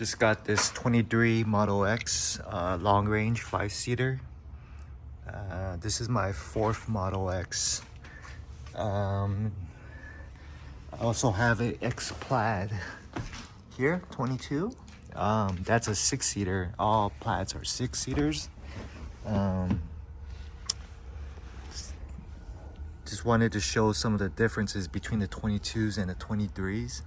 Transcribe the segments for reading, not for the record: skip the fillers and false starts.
Just got this 23 Model X long range 5-seater. This is my 4th Model X. I also have a X Plaid here, 22. That's a 6-seater. All Plaids are 6-seaters. Just wanted to show some of the differences between the 22s and the 23s.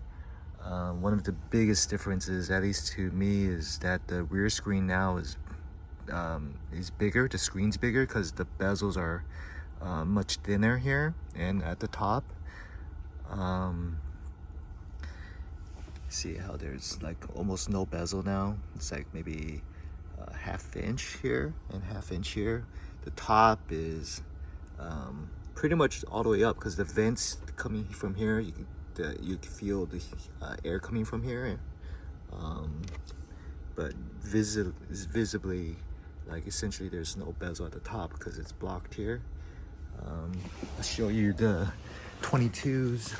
One of the biggest differences, at least to me, is that the rear screen now is bigger. The screen's bigger because the bezels are much thinner here and at the top. See how there's like almost no bezel now. It's like maybe a ½ inch here and ½ inch here. The top is pretty much all the way up because the vents coming from here, you can feel the air coming from here, but visibly, like essentially there's no bezel at the top because it's blocked here. I'll show you the 22s.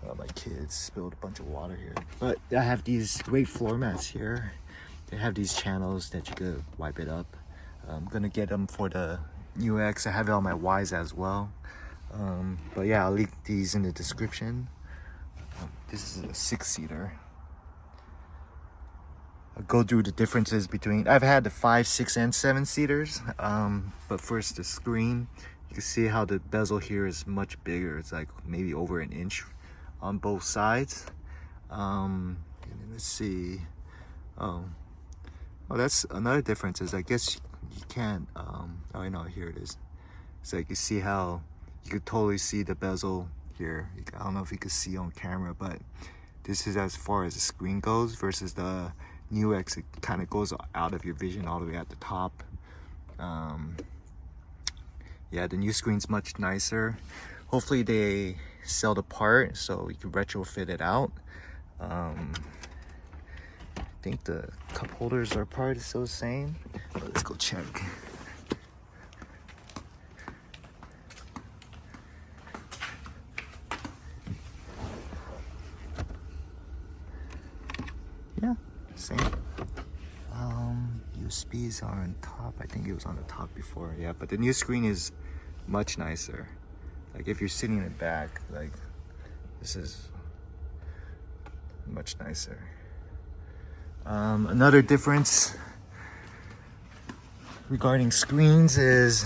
Oh, my kids spilled a bunch of water here, but I have these great floor mats here. They have these channels that you could wipe it up. I'm gonna get them for the new X. I have it on my Ys as well. But yeah, I'll link these in the description. This is a 6-seater. I'll go through the differences between, I've had the 5, 6, and 7-seaters. But first, the screen. You can see how the bezel here is much bigger. It's like maybe over an inch on both sides. Let's see. Oh, that's another difference is I guess you can't, oh no, here it is. It's like you see how you could totally see the bezel here. I don't know if you could see on camera, but this is as far as the screen goes versus the new X. It kind of goes out of your vision all the way at the top. Yeah, the new screen's much nicer. Hopefully they sell the part so you can retrofit it out. I think the cup holders are probably still the same, but let's go check. Yeah, same. USBs are on top. I think it was on the top before. Yeah, but the new screen is much nicer. Like if you're sitting in the back, like this is much nicer. Another difference regarding screens is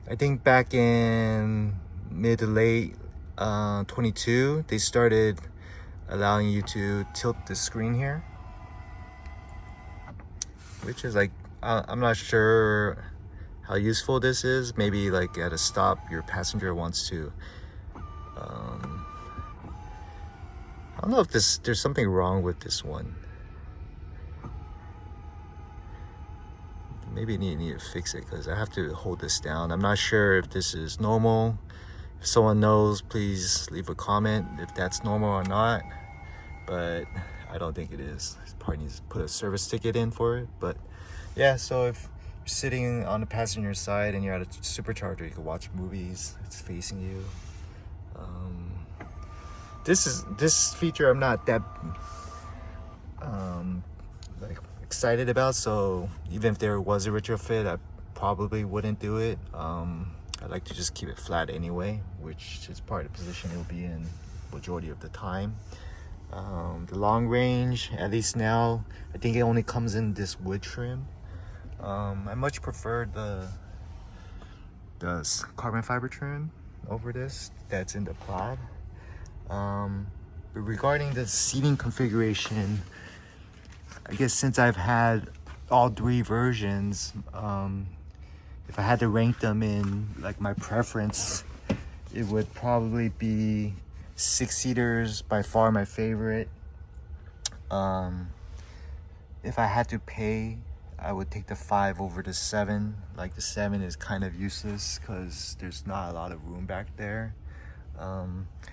I think back in mid to late 22 they started allowing you to tilt the screen here, which is like I'm not sure how useful this is. Maybe like at a stop your passenger wants to I don't know if there's something wrong with this one. Maybe need to fix it because I have to hold this down. I'm not sure if this is normal. If someone knows, please leave a comment if that's normal or not. But I don't think it is. Probably needs to put a service ticket in for it. But yeah, so if you're sitting on the passenger side and you're at a supercharger, you can watch movies. It's facing you. This feature I'm not that like excited about, so even if there was a retrofit I probably wouldn't do it. I like to just keep it flat anyway, which is part of the position it will be in majority of the time. The long range, at least now, I think it only comes in this wood trim. I much prefer the carbon fiber trim over this that's in the Plaid. But regarding the seating configuration, I guess since I've had all 3 versions, if I had to rank them in like my preference, it would probably be 6-seaters by far my favorite. If I had to pay, I would take the 5 over the 7. Like the 7 is kind of useless because there's not a lot of room back there.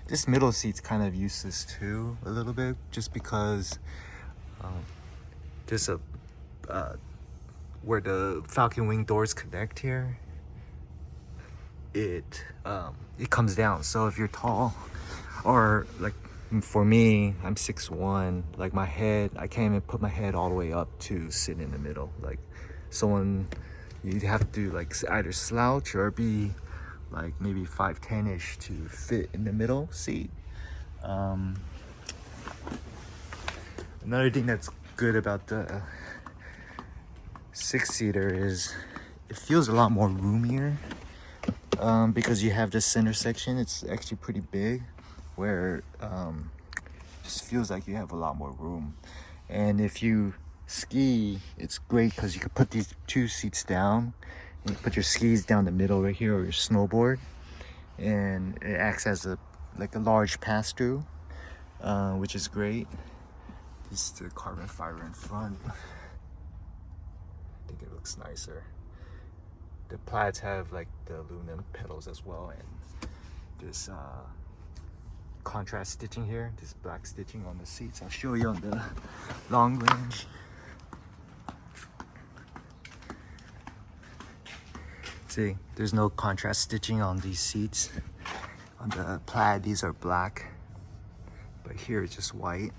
This middle seat's kind of useless too, a little bit, just because there's a where the Falcon Wing doors connect here. it comes down. So if you're tall, or like for me, I'm 6'1", like my head, I can't even put my head all the way up to sit in the middle. Like someone, you'd have to like either slouch or be like maybe 5'10" to fit in the middle seat. Another thing that's good about the 6-seater is it feels a lot more roomier, because you have this center section. It's actually pretty big, where just feels like you have a lot more room. And if you ski, it's great because you can put these 2 seats down and you put your skis down the middle right here, or your snowboard, and it acts as a large pass-through, which is great. This is the carbon fiber in front. I think it looks nicer. The Plaids have like the aluminum pedals as well, and this contrast stitching here, this black stitching on the seats. I'll show you on the long range. See, there's no contrast stitching on these seats. On the Plaid, these are black, but here it's just white.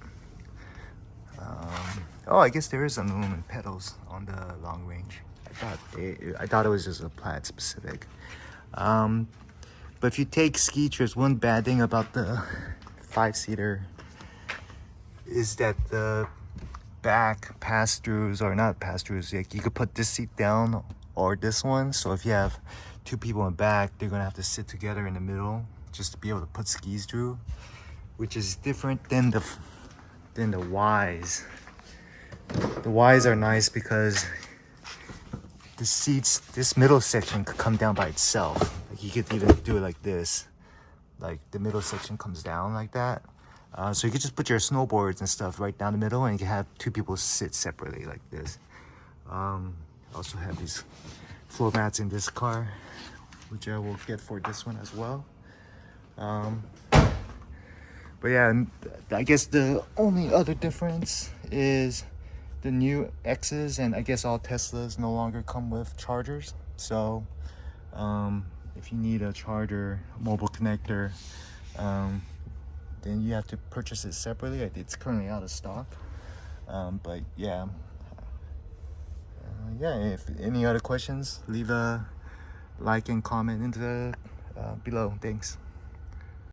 Oh, I guess there is aluminum pedals on the long range. I thought it was just a Plaid specific. But if you take ski trips, one bad thing about the 5-seater is that the back pass-throughs, or not pass-throughs, like you could put this seat down or this one. So if you have 2 people in back, they're gonna have to sit together in the middle just to be able to put skis through, which is different than the Ys. The Ys are nice because the seats, this middle section could come down by itself. Like you could even do it like this, like the middle section comes down like that. So you could just put your snowboards and stuff right down the middle, and you can have 2 people sit separately like this. Also have these floor mats in this car, which I will get for this one as well. But yeah, I guess the only other difference is the new X's, and I guess all Teslas no longer come with chargers. So if you need a charger, mobile connector, then you have to purchase it separately. It's currently out of stock. But yeah, if any other questions, leave a like and comment in the below. Thanks.